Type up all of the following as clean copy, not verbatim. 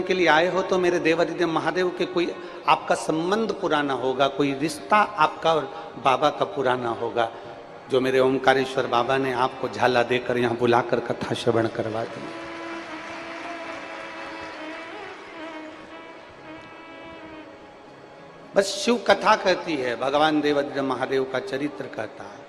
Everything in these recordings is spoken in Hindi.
के लिए आए हो तो मेरे देवादिदेव महादेव के कोई आपका संबंध पुराना होगा, कोई रिश्ता आपका और बाबा का पुराना होगा, जो मेरे ओमकारेश्वर बाबा ने आपको झाला देकर यहाँ बुलाकर कथा श्रवण करवा दी। बस शिव कथा कहती है, भगवान देवादिदेव महादेव का चरित्र कहता है।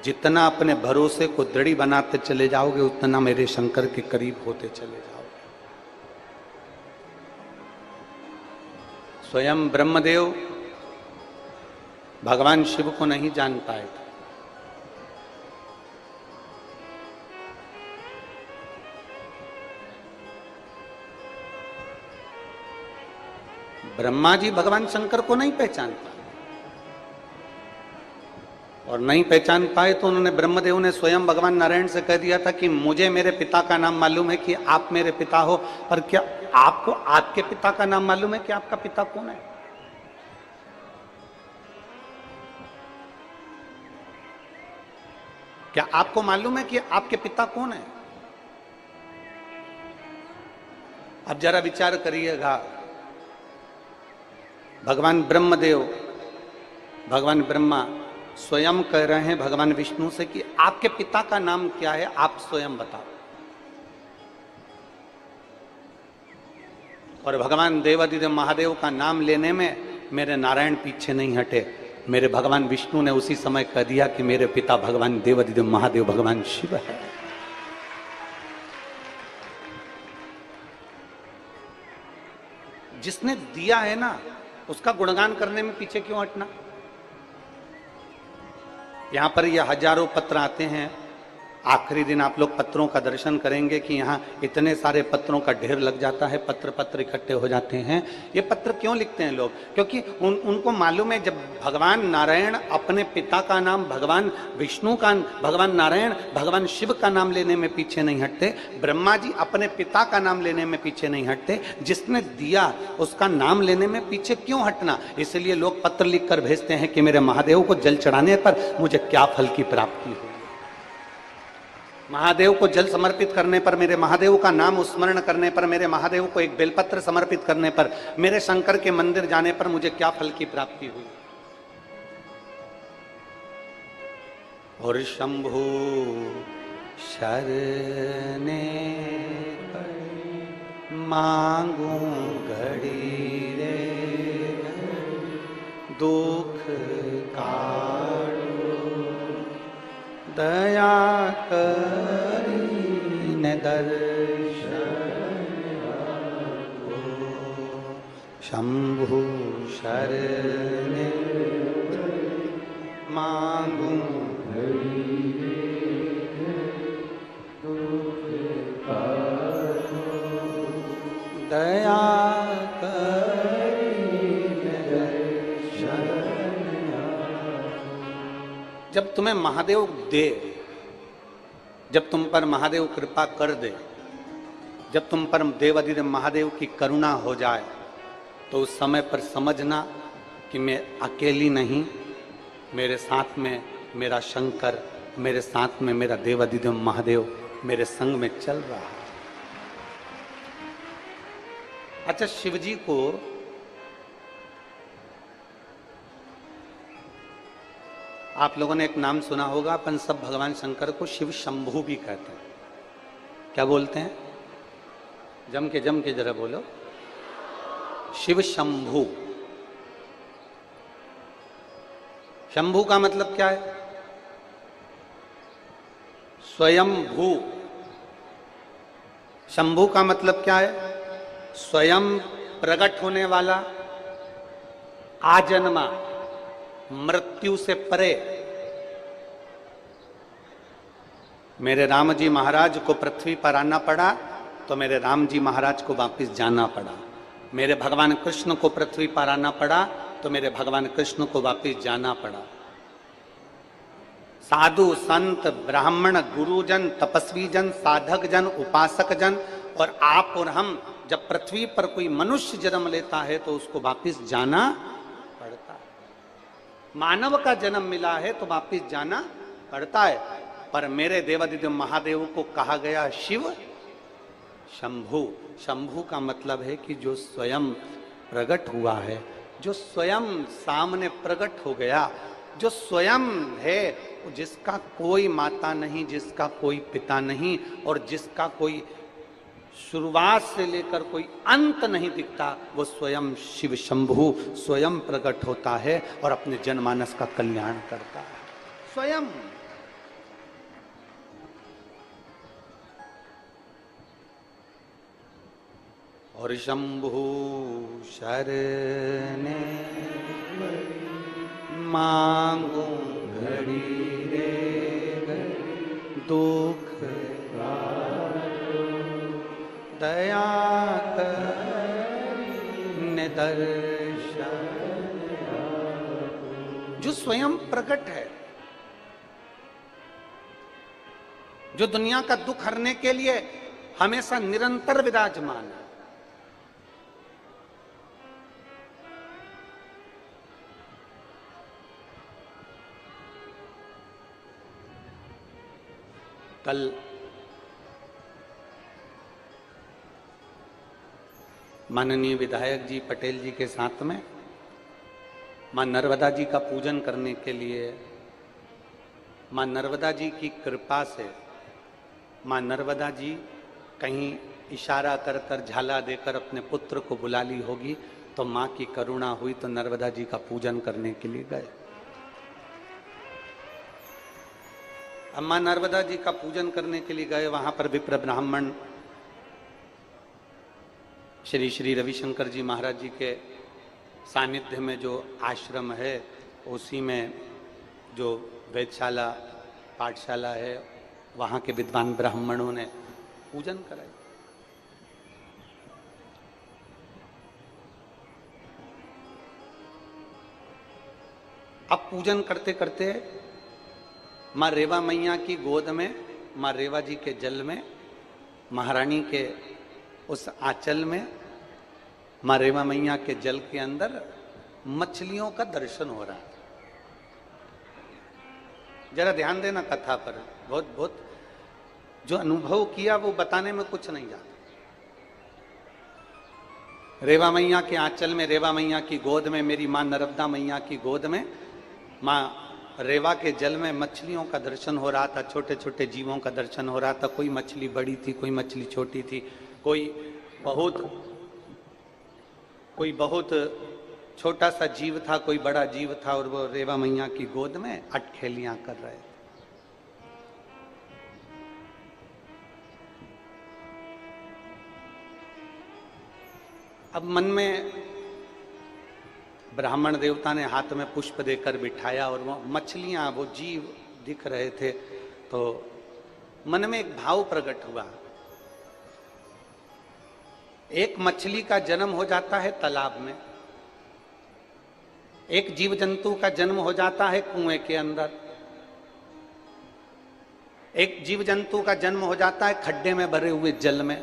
जितना अपने भरोसे को दृढ़ बनाते चले जाओगे उतना मेरे शंकर के करीब होते चले जाओगे। स्वयं ब्रह्मदेव भगवान शिव को नहीं जान पाए थे। ब्रह्मा जी भगवान शंकर को नहीं पहचान पाए, और नहीं पहचान पाए तो उन्होंने ब्रह्मदेव ने स्वयं भगवान नारायण से कह दिया था कि मुझे मेरे पिता का नाम मालूम है कि आप मेरे पिता हो, पर क्या आपको आपके पिता का नाम मालूम है कि आपका पिता कौन है? क्या आपको मालूम है कि आपके पिता कौन है? अब जरा विचार करिएगा, भगवान ब्रह्मदेव, भगवान ब्रह्मा स्वयं कह रहे हैं भगवान विष्णु से कि आपके पिता का नाम क्या है, आप स्वयं बताओ। और भगवान देवादिदेव महादेव का नाम लेने में मेरे नारायण पीछे नहीं हटे। मेरे भगवान विष्णु ने उसी समय कह दिया कि मेरे पिता भगवान देवादिदेव महादेव भगवान शिव है। जिसने दिया है ना, उसका गुणगान करने में पीछे क्यों हटना? यहां पर ये हजारों पत्र आते हैं। आखिरी दिन आप लोग पत्रों का दर्शन करेंगे कि यहाँ इतने सारे पत्रों का ढेर लग जाता है, पत्र पत्र इकट्ठे हो जाते हैं। ये पत्र क्यों लिखते हैं लोग? क्योंकि उनको मालूम है जब भगवान नारायण अपने पिता का नाम भगवान विष्णु का, भगवान नारायण भगवान शिव का नाम लेने में पीछे नहीं हटते, ब्रह्मा जी अपने पिता का नाम लेने में पीछे नहीं हटते। जिसने दिया उसका नाम लेने में पीछे क्यों हटना? इसलिए लोग पत्र लिख कर भेजते हैं कि मेरे महादेव को जल चढ़ाने पर मुझे क्या फल की प्राप्ति हो। महादेव को जल समर्पित करने पर, मेरे महादेव का नाम स्मरण करने पर, मेरे महादेव को एक बेलपत्र समर्पित करने पर, मेरे शंकर के मंदिर जाने पर मुझे क्या फल की प्राप्ति हुई। और शंभु शरणे मांगू घड़ी रे दुख काढ़ो दया करीने दर्शन शंभु शरणे मांगू दया करीने दर्शन। जब तुम्हें महादेव दे, जब तुम पर महादेव कृपा कर दे, जब तुम पर देवादिदेव महादेव की करुणा हो जाए, तो उस समय पर समझना कि मैं अकेली नहीं, मेरे साथ में मेरा शंकर, मेरे साथ में मेरा देवादिदेव महादेव मेरे संग में चल रहा है। अच्छा, शिवजी को आप लोगों ने एक नाम सुना होगा, अपन सब भगवान शंकर को शिव शंभु भी कहते हैं। क्या बोलते हैं? जम के जरा बोलो, शिव शंभु। शंभु का मतलब क्या है? स्वयं भू। शंभु का मतलब क्या है? स्वयं प्रकट होने वाला, आजन्मा, मृत्यु से परे। मेरे राम जी महाराज को पृथ्वी पर आना पड़ा तो मेरे राम जी महाराज को वापस जाना पड़ा। मेरे भगवान कृष्ण को पृथ्वी पर आना पड़ा तो मेरे भगवान कृष्ण को वापस जाना पड़ा। साधु संत ब्राह्मण गुरुजन तपस्वी जन साधक जन उपासक जन और आप और हम जब पृथ्वी पर कोई मनुष्य जन्म लेता है तो उसको वापस जाना पड़ता है। मानव का जन्म मिला है तो वापस जाना पड़ता है। पर मेरे देवादिदेव महादेव को कहा गया शिव शंभु। शंभु का मतलब है कि जो स्वयं प्रकट हुआ है, जो स्वयं सामने प्रकट हो गया, जो स्वयं है, जिसका कोई माता नहीं, जिसका कोई पिता नहीं, और जिसका कोई शुरुआत से लेकर कोई अंत नहीं दिखता, वो स्वयं शिव शंभु स्वयं प्रकट होता है और अपने जनमानस का कल्याण करता है स्वयं। और शंभु शरणे मांगो घड़ी रे दुख दया करने दर्शन, जो स्वयं प्रकट है, जो दुनिया का दुख हरने के लिए हमेशा निरंतर विराजमान है। कल माननीय विधायक जी पटेल जी के साथ में मां नर्मदा जी का पूजन करने के लिए, मां नर्मदा जी की कृपा से, मां नर्मदा जी कहीं इशारा कर कर झाला देकर अपने पुत्र को बुला ली होगी, तो मां की करुणा हुई तो नर्मदा जी का पूजन करने के लिए गए। अब मां नर्मदा जी का पूजन करने के लिए गए, वहां पर विप्र ब्राह्मण श्री श्री रविशंकर जी महाराज जी के सानिध्य में जो आश्रम है, उसी में जो वेदशाला पाठशाला है, वहाँ के विद्वान ब्राह्मणों ने पूजन कराई। अब पूजन करते करते माँ रेवा मैया की गोद में, माँ रेवा जी के जल में, महारानी के उस आंचल में, माँ रेवा मैया के जल के अंदर मछलियों का दर्शन हो रहा है। जरा ध्यान देना कथा पर, बहुत बहुत जो अनुभव किया वो बताने में कुछ नहीं जाता। रेवा मैया के आंचल में, रेवा मैया की गोद में, मेरी माँ नर्मदा मैया की गोद में, माँ रेवा के जल में मछलियों का दर्शन हो रहा था, छोटे छोटे जीवों का दर्शन हो रहा था। कोई मछली बड़ी थी, कोई मछली छोटी थी, कोई बहुत छोटा सा जीव था, कोई बड़ा जीव था, और वो रेवा मैया की गोद में अटखेलियां कर रहे थे। अब मन में ब्राह्मण देवता ने हाथ में पुष्प देकर बिठाया और वो मछलियां, वो जीव दिख रहे थे, तो मन में एक भाव प्रकट हुआ। एक मछली का जन्म हो जाता है तालाब में, एक जीव जंतु का जन्म हो जाता है कुएं के अंदर, एक जीव जंतु का जन्म हो जाता है खड्डे में भरे हुए जल में,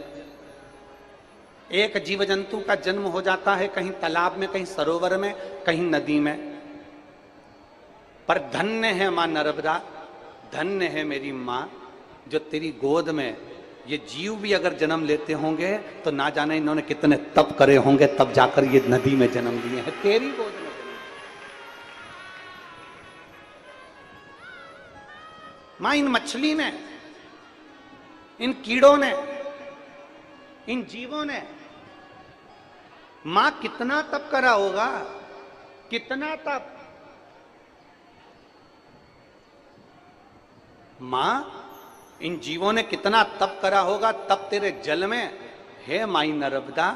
एक जीव जंतु का जन्म हो जाता है कहीं तालाब में, कहीं सरोवर में, कहीं नदी में। पर धन्य है मां नर्मदा, धन्य है मेरी मां, जो तेरी गोद में ये जीव भी अगर जन्म लेते होंगे तो ना जाने इन्होंने कितने तप करे होंगे, तब जाकर ये नदी में जन्म लिए हैं, तेरी गोद में। मां, इन मछली ने, इन कीड़ों ने, इन जीवों ने मां कितना तप करा होगा, कितना तप। मां, इन जीवों ने कितना तप करा होगा, तब तेरे जल में है माई नर्मदा।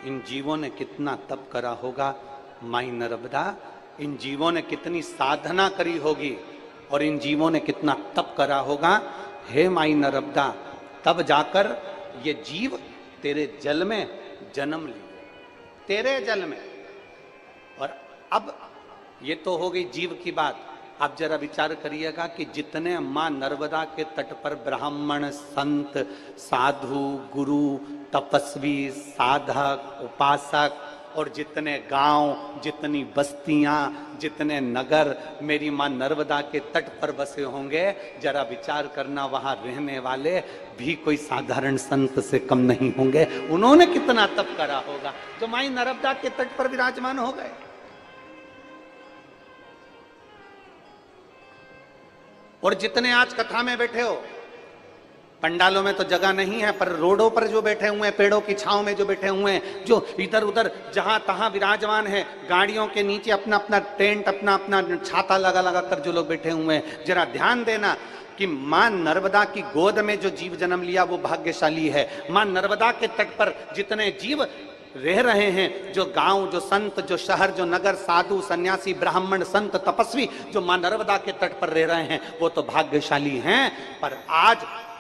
इन जीवों ने कितना तप करा होगा माई नर्मदा, इन जीवों ने कितनी साधना करी होगी और इन जीवों ने कितना तप करा होगा, हे माई नर्मदा, तब जाकर ये जीव तेरे जल में जन्म लिए, तेरे जल में। और अब ये तो हो गई जीव की बात, आप जरा विचार करिएगा कि जितने मां नर्मदा के तट पर ब्राह्मण, संत, साधु, गुरु, तपस्वी, साधक, उपासक और जितने गांव, जितनी बस्तियां, जितने नगर मेरी मां नर्मदा के तट पर बसे होंगे, जरा विचार करना वहां रहने वाले भी कोई साधारण संत से कम नहीं होंगे। उन्होंने कितना तप करा होगा जो माई नर्मदा के तट पर विराजमान हो गए। और जितने आज कथा में बैठे हो, पंडालों में तो जगह नहीं है, पर रोडों पर जो बैठे हुए हैं, पेड़ों की छांव में जो बैठे हुए हैं, जो इधर उधर जहां तहां विराजमान है, गाड़ियों के नीचे अपना अपना टेंट, अपना अपना छाता लगा लगा कर जो लोग बैठे हुए हैं, जरा ध्यान देना कि मां नर्मदा की गोद में जो जीव जन्म लिया वो भाग्यशाली है। मां नर्मदा के तट पर जितने जीव रह रहे हैं, जो गांव, जो संत, जो शहर, जो नगर, साधु, सन्यासी, ब्राह्मण, संत, तपस्वी जो मां नर्मदा के तट पर रह रहे हैं, वो तो भाग्यशाली हैं। पर आज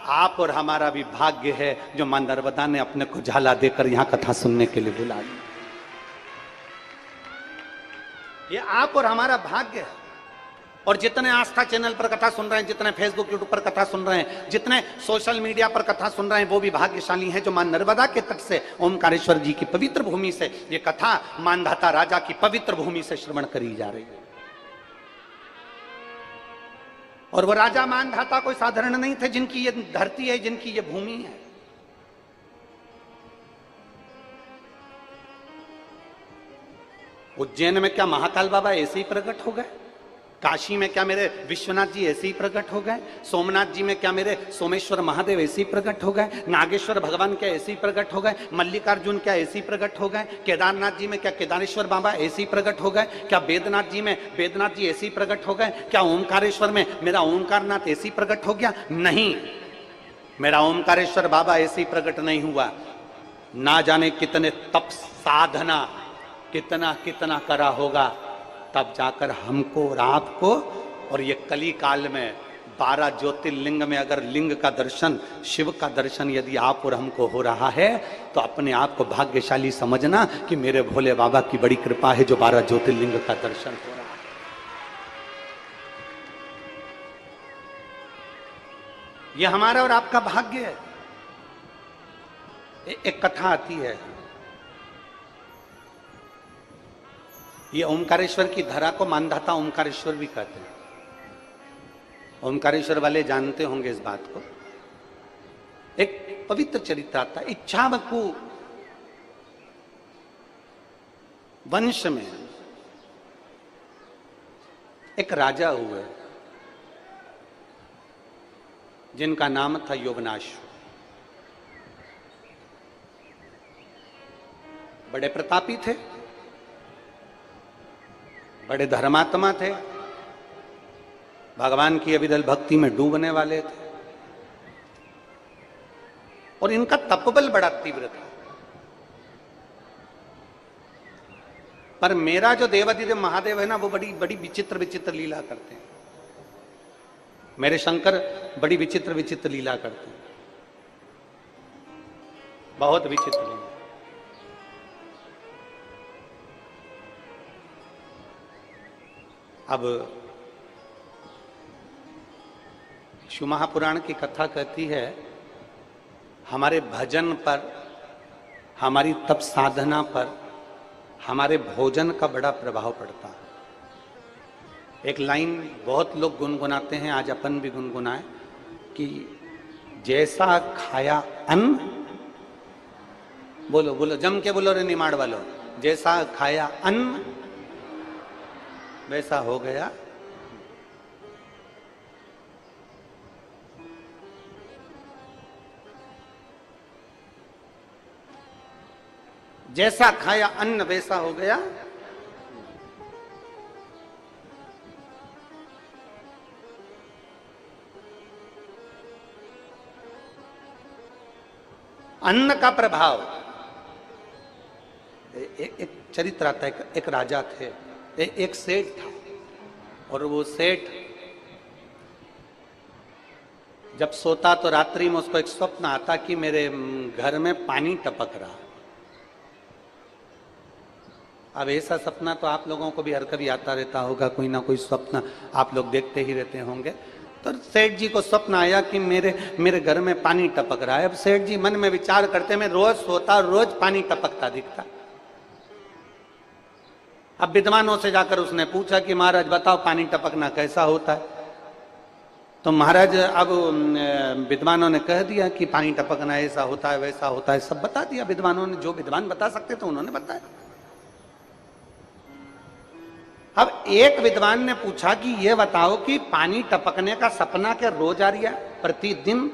आप और हमारा भी भाग्य है जो मां नर्मदा ने अपने को झाला देकर यहां कथा सुनने के लिए बुला लिया। ये आप और हमारा भाग्य है। और जितने आस्था चैनल पर कथा सुन रहे हैं, जितने फेसबुक यूट्यूब पर कथा सुन रहे हैं, जितने सोशल मीडिया पर कथा सुन रहे हैं, वो भी भाग्यशाली हैं जो मां नर्मदा के तट से, ओमकारेश्वर जी की पवित्र भूमि से ये कथा मानधाता राजा की पवित्र भूमि से श्रवण करी जा रही है। और वो राजा मानधाता कोई साधारण नहीं थे, जिनकी ये धरती है, जिनकी ये भूमि है। उज्जैन में क्या महाकाल बाबा ऐसे ही प्रकट हो गए? काशी में क्या मेरे विश्वनाथ जी ऐसे ही प्रकट हो गए? सोमनाथ जी में क्या मेरे सोमेश्वर महादेव ऐसे ही प्रकट हो गए? नागेश्वर भगवान क्या ऐसे ही प्रकट हो गए? मल्लिकार्जुन क्या ऐसे ही प्रकट हो गए? केदारनाथ जी में क्या केदारेश्वर बाबा ऐसे ही प्रकट हो गए? क्या वेदनाथ जी में वेदनाथ जी ऐसे ही प्रकट हो गए? क्या ओमकारेश्वर में मेरा ओमकारनाथ ऐसे ही प्रकट हो गया? नहीं, मेरा ओमकारेश्वर बाबा ऐसे ही प्रकट नहीं हुआ। ना जाने कितने तप साधना कितना कितना करा होगा, तब जाकर हमको और आपको, और ये कली काल में 12 ज्योतिर्लिंग में अगर लिंग का दर्शन, शिव का दर्शन यदि आप और हमको हो रहा है, तो अपने आप को भाग्यशाली समझना कि मेरे भोले बाबा की बड़ी कृपा है जो 12 ज्योतिर्लिंग का दर्शन हो रहा है। ये हमारा और आपका भाग्य है। एक कथा आती है, ये ओमकारेश्वर की धरा को मानधाता ओमकारेश्वर भी कहते हैं। ओमकारेश्वर वाले जानते होंगे इस बात को। एक पवित्र चरित्र आता है। इच्छामकु वंश में एक राजा हुए जिनका नाम था योगनाश। बड़े प्रतापी थे, बड़े धर्मात्मा थे, भगवान की अविरल भक्ति में डूबने वाले थे, और इनका तपबल बड़ा तीव्र था। पर मेरा जो देवाधिदेव महादेव है ना, वो बड़ी बड़ी विचित्र विचित्र लीला करते हैं। मेरे शंकर बड़ी विचित्र विचित्र लीला करते हैं, बहुत विचित्र लीला। अब शिव महापुराण की कथा कहती है, हमारे भजन पर, हमारी तप साधना पर, हमारे भोजन का बड़ा प्रभाव पड़ता है। एक लाइन बहुत लोग गुनगुनाते हैं, आज अपन भी गुनगुनाए कि जैसा खाया अन्न, बोलो बोलो जम के बोलो रे निमाड़ वालो, जैसा खाया अन्न वैसा हो गया। जैसा खाया अन्न वैसा हो गया। अन्न का प्रभाव। एक चरित्र आता है, एक राजा थे, एक सेठ था, और वो सेठ जब सोता तो रात्रि में उसको एक स्वप्न आता कि मेरे घर में पानी टपक रहा। अब ऐसा सपना तो आप लोगों को भी हर कभी आता रहता होगा, कोई ना कोई स्वप्न आप लोग देखते ही रहते होंगे। तो सेठ जी को स्वप्न आया कि मेरे घर में पानी टपक रहा है। अब सेठ जी मन में विचार करते, मैं रोज सोता, रोज पानी टपकता दिखता। अब विद्वानों से जाकर उसने पूछा कि महाराज बताओ पानी टपकना कैसा होता है। तो महाराज अब विद्वानों ने कह दिया कि पानी टपकना ऐसा होता है, वैसा होता है, सब बता दिया विद्वानों ने, जो विद्वान बता सकते थे उन्होंने बताया। अब एक विद्वान ने पूछा कि यह बताओ कि पानी टपकने का सपना क्या रोज आ रहा है, प्रतिदिन?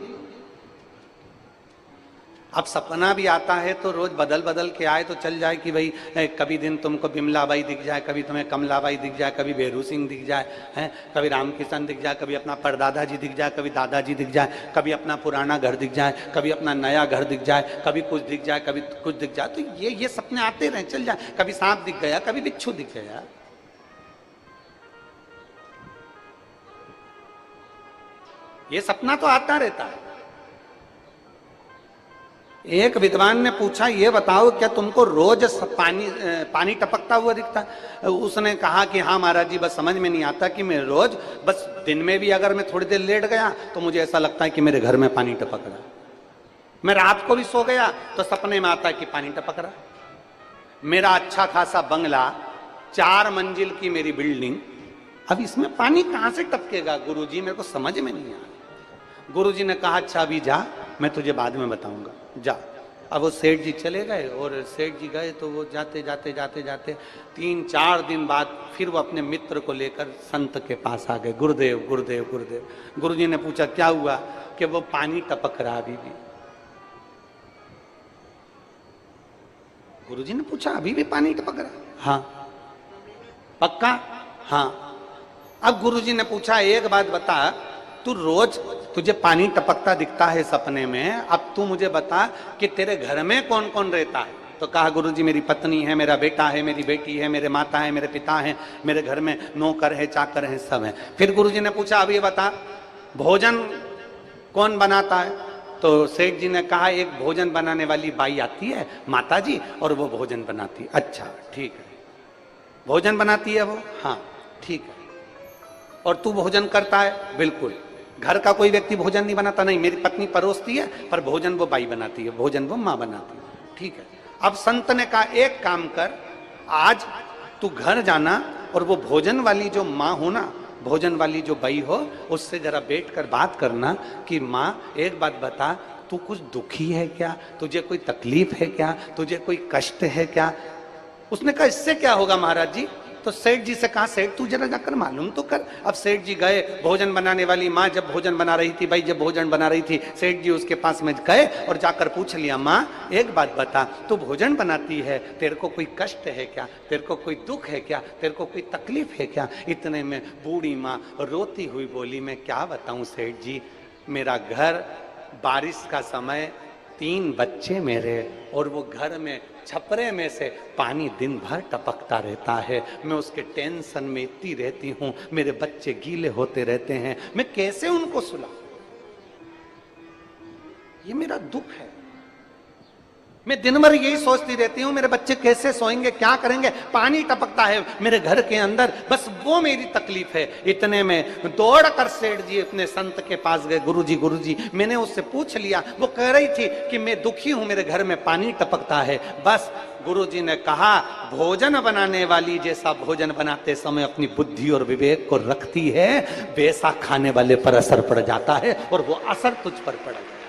अब सपना भी आता है तो रोज बदल बदल के आए तो चल जाए कि भाई कभी दिन तुमको बिमलाबाई दिख जाए, कभी तुम्हें कमलाबाई दिख जाए, कभी बेरू सिंह दिख जाए, हैं, कभी रामकिशन दिख जाए, कभी अपना परदादा जी दिख जाए, कभी दादाजी दिख जाए, कभी अपना पुराना घर दिख जाए, कभी अपना नया घर दिख जाए, कभी कुछ दिख जाए, कभी कुछ दिख जाए। तो ये सपने आते रहे, चल जाए। कभी सांप दिख गया, कभी बिच्छू दिख गया। ये सपना तो आता रहता है। एक विद्वान ने पूछा, ये बताओ क्या तुमको रोज पानी टपकता हुआ दिखता है? उसने कहा कि हाँ महाराज जी, बस समझ में नहीं आता कि मैं रोज, बस दिन में भी अगर मैं थोड़ी देर लेट गया तो मुझे ऐसा लगता है कि मेरे घर में पानी टपक रहा। मैं रात को भी सो गया तो सपने में आता है कि पानी टपक रहा। मेरा अच्छा खासा बंगला, 4 मंजिल की मेरी बिल्डिंग, अब इसमें पानी कहां से टपकेगा गुरुजी, मेरे को समझ में नहीं आया। गुरुजी ने कहा अच्छा अभी जा, मैं तुझे बाद में बताऊंगा, जा। अब वो सेठ जी चले गए और सेठ जी गए तो वो जाते जाते जाते जाते 3-4 दिन बाद फिर वो अपने मित्र को लेकर संत के पास आ गए। गुरुदेव गुरुदेव गुरुदेव। गुरुजी ने पूछा क्या हुआ? कि वो पानी टपक रहा अभी भी। गुरुजी ने पूछा अभी भी पानी टपक रहा? हाँ। पक्का? हाँ। अब गुरुजी ने पूछा एक बात बता, तू रोज तुझे पानी टपकता दिखता है सपने में, अब तू मुझे बता कि तेरे घर में कौन कौन रहता है? तो कहा गुरुजी मेरी पत्नी है, मेरा बेटा है, मेरी बेटी है, मेरे माता है, मेरे पिता है, मेरे घर में नौकर है, चाकर है, सब है। फिर गुरुजी ने पूछा अब ये बता भोजन कौन बनाता है? तो सेठ जी ने कहा एक भोजन बनाने वाली बाई आती है माता जी, और वो भोजन बनाती है। अच्छा ठीक है, भोजन बनाती है वो? हाँ ठीक है। और तू भोजन करता है? बिल्कुल। घर का कोई व्यक्ति भोजन नहीं बनाता? नहीं, मेरी पत्नी परोसती है, पर भोजन वो बाई बनाती है, भोजन वो माँ बनाती है। ठीक है। अब संत ने कहा एक काम कर, आज तू घर जाना और वो भोजन वाली जो माँ हो ना, भोजन वाली जो बाई हो, उससे जरा बैठकर बात करना कि माँ एक बात बता, तू कुछ दुखी है क्या? तुझे कोई तकलीफ है क्या? तुझे कोई कष्ट है क्या? उसने कहा इससे क्या होगा महाराज जी? तो सेठ जी से कहा सेठ तू जरा जाकर मालूम तो कर। अब सेठ जी गए, भोजन बनाने वाली माँ जब भोजन बना रही थी, भाई जब भोजन बना रही थी, सेठ जी उसके पास में गए और जाकर पूछ लिया माँ एक बात बता, तू भोजन बनाती है, तेरे को कोई कष्ट है क्या? तेरे को कोई दुख है क्या? तेरे को कोई तकलीफ है क्या? इतने में बूढ़ी माँ रोती हुई बोली मैं क्या बताऊं सेठ जी, मेरा घर, बारिश का समय, 3 बच्चे मेरे, और वो घर में छपरे में से पानी दिन भर टपकता रहता है। मैं उसके टेंशन में इतनी रहती हूँ, मेरे बच्चे गीले होते रहते हैं, मैं कैसे उनको सुलाऊं? ये मेरा दुख है। मैं दिन भर यही सोचती रहती हूँ मेरे बच्चे कैसे सोएंगे, क्या करेंगे, पानी टपकता है मेरे घर के अंदर, बस वो मेरी तकलीफ है। इतने में दौड़ कर सेठ जी अपने संत के पास गए। गुरुजी मैंने उससे पूछ लिया, वो कह रही थी कि मैं दुखी हूं, मेरे घर में पानी टपकता है। बस गुरुजी ने कहा भोजन बनाने वाली जैसा भोजन बनाते समय अपनी बुद्धि और विवेक को रखती है, वैसा खाने वाले पर असर पड़ जाता है, और वो असर तुझ पर पड़ गया,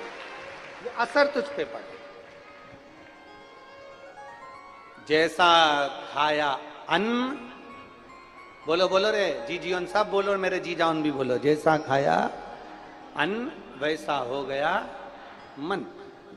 वो असर तुझ पे पड़। जैसा खाया अन्न, बोलो बोलो रे जी जीवन सब बोलो, मेरे जी जान भी बोलो, जैसा खाया अन्न वैसा हो गया मन।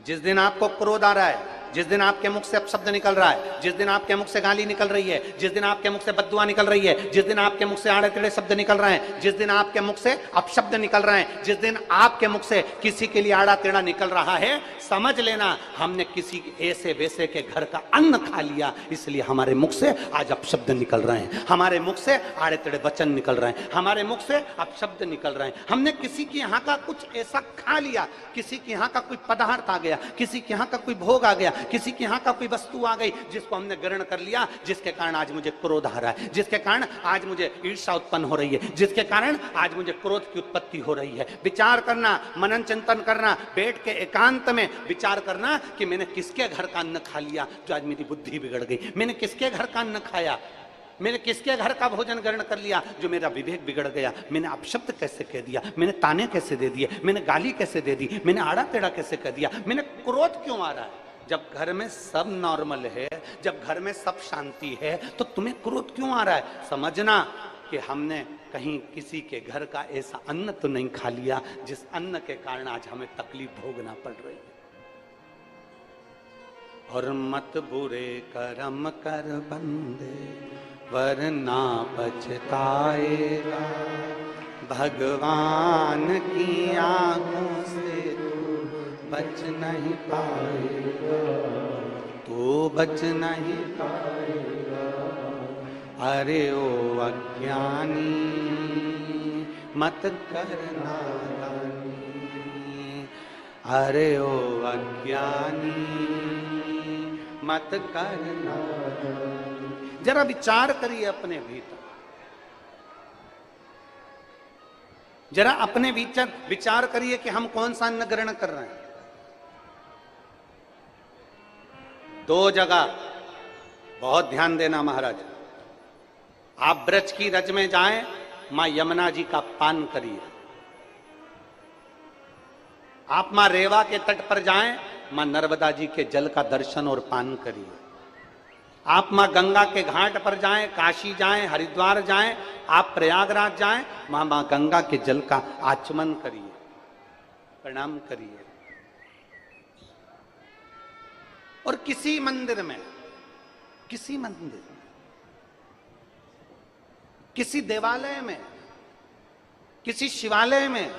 जिस दिन आपको क्रोध आ रहा है, जिस दिन आपके मुख से अपशब्द निकल रहा है, जिस दिन आपके मुख से गाली निकल रही है, जिस दिन आपके मुख से बद्दुआ निकल रही है, जिस दिन आपके मुख से आड़े टेढ़े शब्द निकल रहे हैं, जिस दिन आपके मुख से अपशब्द निकल रहे हैं, जिस दिन आपके मुख से किसी के लिए आड़ा टेढ़ा निकल रहा है, समझ लेना हमने किसी ऐसे वैसे के घर का अन्न खा लिया, इसलिए हमारे मुख से आज अपशब्द निकल रहे हैं, हमारे मुख से आड़े टेढ़े वचन निकल रहे हैं, हमारे मुख से अपशब्द निकल रहे हैं। हमने किसी के यहाँ का कुछ ऐसा खा लिया, किसी के यहाँ का कोई पदार्थ आ गया, किसी के यहाँ का कोई भोग आ गया, किसी के यहाँ का कोई वस्तु आ गई जिसको हमने ग्रहण कर लिया, जिसके कारण आज मुझे क्रोध आ रहा है, जिसके कारण आज मुझे ईर्ष्या उत्पन्न हो रही है, जिसके कारण आज मुझे क्रोध की उत्पत्ति हो रही है। विचार करना, मनन चिंतन करना, बैठ के एकांत में विचार करना कि मैंने किसके घर का अन्न खा लिया जो आज मेरी बुद्धि बिगड़ गई, मैंने किसके घर का अन्न खाया, मैंने किसके घर का भोजन ग्रहण कर लिया जो मेरा विवेक बिगड़ गया, मैंने अपशब्द कैसे कह दिया, मैंने ताने कैसे दे दिए, मैंने गाली कैसे दे दी, मैंने आड़ा टेढ़ा कैसे कह दिया, मैंने क्रोध क्यों आ रहा है। जब घर में सब नॉर्मल है, जब घर में सब शांति है, तो तुम्हें क्रोध क्यों आ रहा है। समझना कि हमने कहीं किसी के घर का ऐसा अन्न तो नहीं खा लिया जिस अन्न के कारण आज हमें तकलीफ भोगना पड़ रही है। और मत बुरे कर्म कर बंदे वरना पछताएगा, भगवान की आंखों से तू बच नहीं पाएगा, तू बच नहीं पाएगा। अरे ओ अज्ञानी मत कर नादानी, अरे ओ अज्ञानी मत कर नादानी। जरा विचार करिए अपने भीतर, जरा अपने विचार करिए कि हम कौन सा अन्न ग्रहण कर रहे हैं। दो जगह बहुत ध्यान देना महाराज, आप ब्रज की रज में जाएं, मां यमुना जी का पान करिए। आप मां रेवा के तट पर जाएं, मां नर्मदा जी के जल का दर्शन और पान करिए। आप मां गंगा के घाट पर जाएं, काशी जाएं, हरिद्वार जाएं, आप प्रयागराज जाएं, मां गंगा के जल का आचमन करिए, प्रणाम करिए। और किसी मंदिर में, किसी मंदिर में, किसी देवालय में, किसी शिवालय में,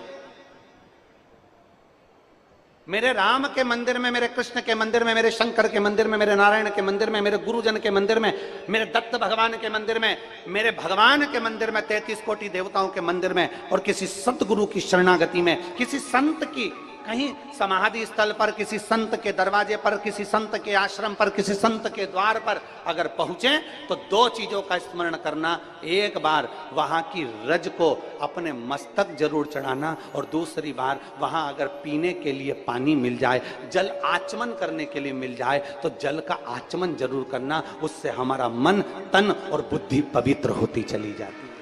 मेरे राम के मंदिर में, मेरे कृष्ण के मंदिर में, मेरे शंकर के मंदिर में, मेरे नारायण के मंदिर में, मेरे गुरुजन के मंदिर में, मेरे दत्त भगवान के मंदिर में, मेरे भगवान के मंदिर में, 33 कोटि देवताओं के मंदिर में, और किसी सतगुरु की शरणागति में, किसी संत की कहीं समाधि स्थल पर, किसी संत के दरवाजे पर, किसी संत के आश्रम पर, किसी संत के द्वार पर अगर पहुंचे तो दो चीजों का स्मरण करना। एक बार वहां की रज को अपने मस्तक जरूर चढ़ाना, और दूसरी बार वहां अगर पीने के लिए पानी मिल जाए, जल आचमन करने के लिए मिल जाए, तो जल का आचमन जरूर करना। उससे हमारा मन, तन और बुद्धि पवित्र होती चली जाती है।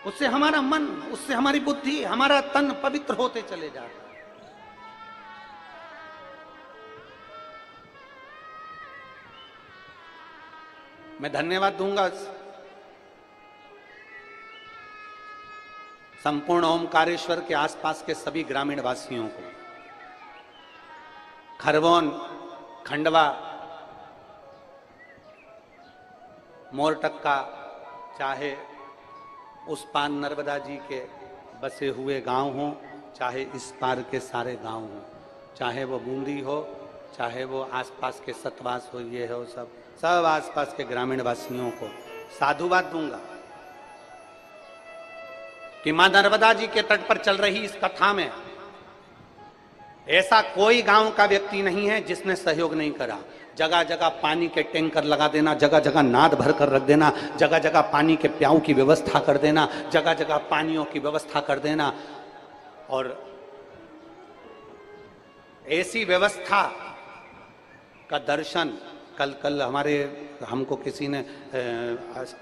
उससे हमारा मन, उससे हमारी बुद्धि, हमारा तन पवित्र होते चले जाता है। मैं धन्यवाद दूंगा संपूर्ण ओमकारेश्वर के आसपास के सभी ग्रामीण वासियों को। खरगोन, खंडवा, मोरटक्का, चाहे उस पार नर्मदा जी के बसे हुए गांव हों, चाहे इस पार के सारे गांव हों, चाहे वो बूंदी हो, चाहे वो आसपास के सतवास हो, ये हो, सब आसपास के ग्रामीण वासियों को साधुवाद दूंगा कि मां नर्मदा जी के तट पर चल रही इस कथा में ऐसा कोई गांव का व्यक्ति नहीं है जिसने सहयोग नहीं करा। जगह जगह पानी के टैंकर लगा देना, जगह जगह नाद भर कर रख देना, जगह जगह पानी के प्याऊ की व्यवस्था कर देना, जगह जगह पानियों की व्यवस्था कर देना। और ऐसी व्यवस्था का दर्शन कल हमारे हमको किसी ने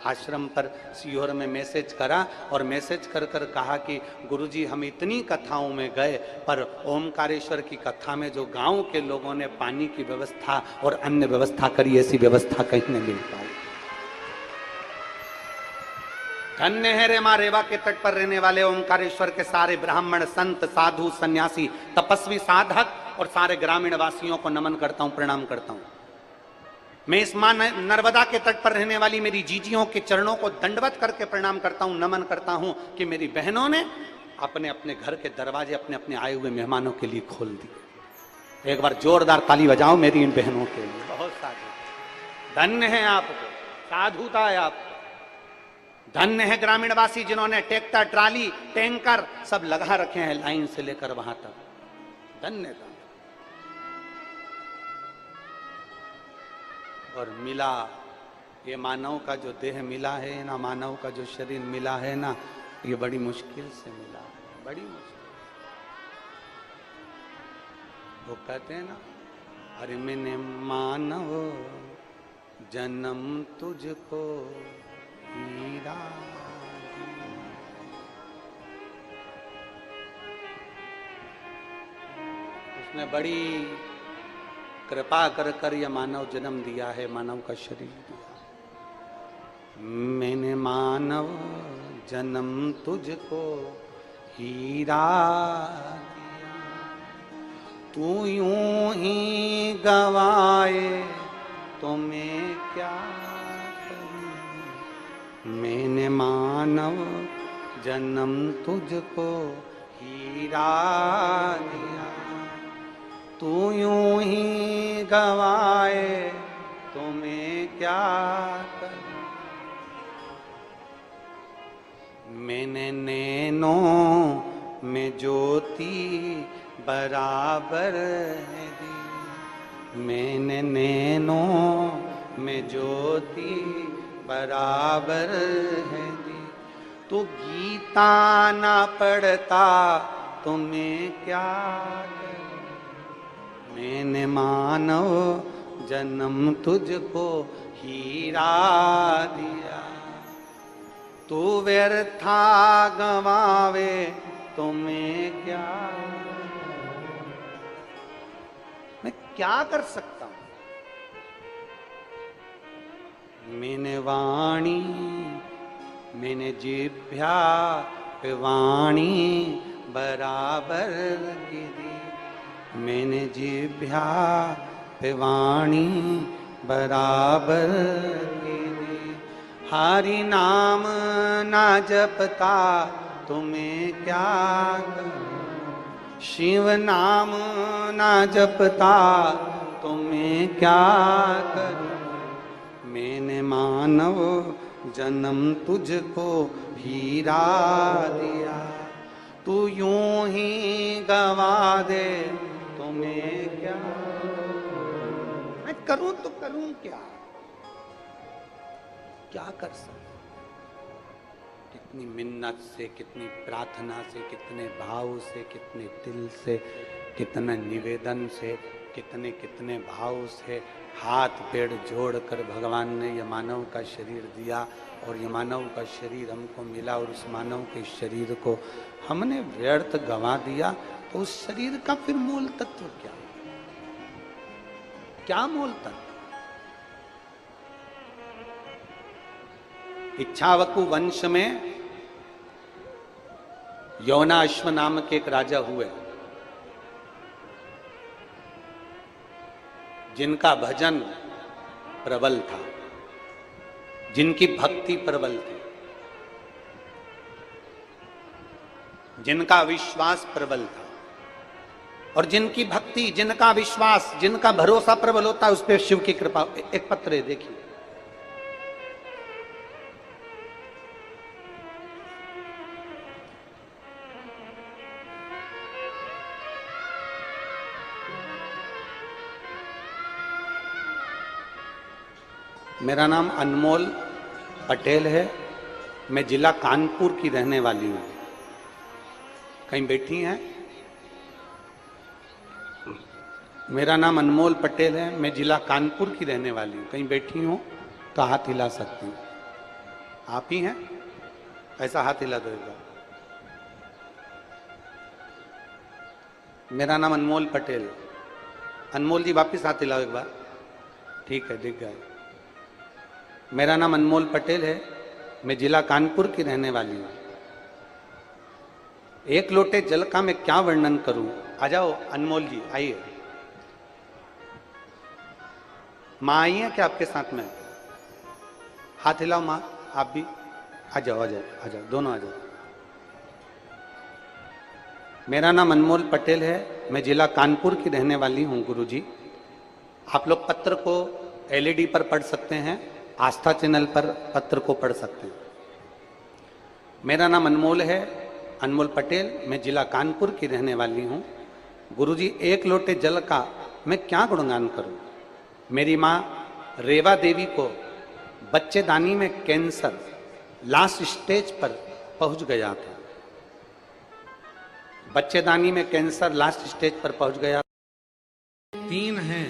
आश्रम पर सीहोर में मैसेज करा, और मैसेज कर कर कहा कि गुरुजी हम इतनी कथाओं में गए, पर ओमकारेश्वर की कथा में जो गांव के लोगों ने पानी की व्यवस्था और अन्य व्यवस्था करी, ऐसी व्यवस्था कहीं नहीं मिल पाई। धन्य है रे मां रेवा के तट पर रहने वाले ओमकारेश्वर के सारे ब्राह्मण, संत, साधु, सन्यासी, तपस्वी, साधक और सारे ग्रामीण वासियों को नमन करता हूं, प्रणाम करता हूं। मैं इस मां नर्मदा के तट पर रहने वाली मेरी जीजियों के चरणों को दंडवत करके प्रणाम करता हूं, नमन करता हूं कि मेरी बहनों ने अपने अपने घर के दरवाजे अपने अपने आए हुए मेहमानों के लिए खोल दिए। एक बार जोरदार ताली बजाओ मेरी इन बहनों के लिए। बहुत साधु, धन्य है आपको, साधुता है आपको। धन्य है ग्रामीणवासी जिन्होंने ट्रैक्टर, ट्राली, टैंकर सब लगा रखे हैं लाइन से लेकर वहां तक। धन्यता। और मिला ये मानव का जो देह मिला है ना, मानव का जो शरीर मिला है ना, ये बड़ी मुश्किल से मिला है, बड़ी मुश्किल। वो कहते हैं ना, अरे मैंने मानव जन्म तुझको हीरा, उसने बड़ी कृपा कर कर यह मानव जन्म दिया है, मानव का शरीर दिया। मैंने मानव जन्म तुझको हीरा दिया, तू यूं ही गवाए तो मैं क्या करूं। मैंने मानव जन्म तुझको हीरा दिया, तू यूं ही गवाए तो मैं क्या करूं। मैंने नैनों में ज्योति बराबर है दी, मैंने नैनों में ज्योति बराबर है दी। तू गीता ना पढ़ता तो मैं क्या करूं। मैंने मानव जन्म तुझको हीरा दिया, तू व्यर्था गवावे तो मैं क्या, मैं क्या कर सकता हूं। मैंने वाणी, मैंने जिभ्या पे वाणी बराबर की दी, मैंने जिभ्या पे वाणी बराबर की दी। हरि नाम ना जपता तो मैं क्या करूं। शिव नाम ना जपता तो मैं क्या करूं। मैंने मानव जन्म तुझको हीरा दिया, तू यूं ही गवा दे तो मैं क्या, मैं करूं तो करूं क्या, क्या कर सकता। कितनी मिन्नत से, कितनी प्रार्थना से, कितने भाव से, कितने दिल से, कितने निवेदन से, कितने कितने भाव से हाथ पैर जोड़कर भगवान ने यह मानव का शरीर दिया, और ये मानव का शरीर हमको मिला, और उस मानव के शरीर को हमने व्यर्थ गंवा दिया। तो उस शरीर का फिर मूल तत्व क्या, क्या मूल तत्व। इच्छावकु वंश में यौनाश्व नाम के एक राजा हुए, जिनका भजन प्रबल था, जिनकी भक्ति प्रबल थी, जिनका विश्वास प्रबल था, और जिनकी भक्ति, जिनका विश्वास, जिनका भरोसा प्रबल होता है उस पर शिव की कृपा। एक पत्र है, देखिए। मेरा नाम अनमोल पटेल है, मैं जिला कानपुर की रहने वाली हूँ। कहीं बैठी हैं? मेरा नाम अनमोल पटेल है, मैं जिला कानपुर की रहने वाली हूँ। कहीं बैठी हूँ तो हाथ हिला सकती हूँ। आप ही हैं? ऐसा हाथ हिला दो एक बार। मेरा नाम अनमोल पटेल। अनमोल जी वापिस हाथ हिलाओ एक बार। ठीक है, दिख गए। मेरा नाम अनमोल पटेल है, मैं जिला कानपुर की रहने वाली हूँ। एक लोटे जल का मैं क्या वर्णन करूं। आ जाओ अनमोल जी, आइए। माँ आई है क्या आपके साथ में? हाथ हिलाओ माँ, आप भी आ जाओ, आ जाओ, आ जाओ, दोनों आ जाओ। मेरा नाम अनमोल पटेल है, मैं जिला कानपुर की रहने वाली हूँ। गुरुजी, आप लोग पत्र को एलईडी पर पढ़ सकते हैं, आस्था चैनल पर पत्र को पढ़ सकते हैं। मेरा नाम अनमोल है, अनमोल पटेल। मैं जिला कानपुर की रहने वाली हूँ। गुरुजी, एक लोटे जल का मैं क्या गुणगान करूं। मेरी माँ रेवा देवी को बच्चेदानी में कैंसर लास्ट स्टेज पर पहुंच गया था। बच्चेदानी में कैंसर लास्ट स्टेज पर पहुंच गया। 3 हैं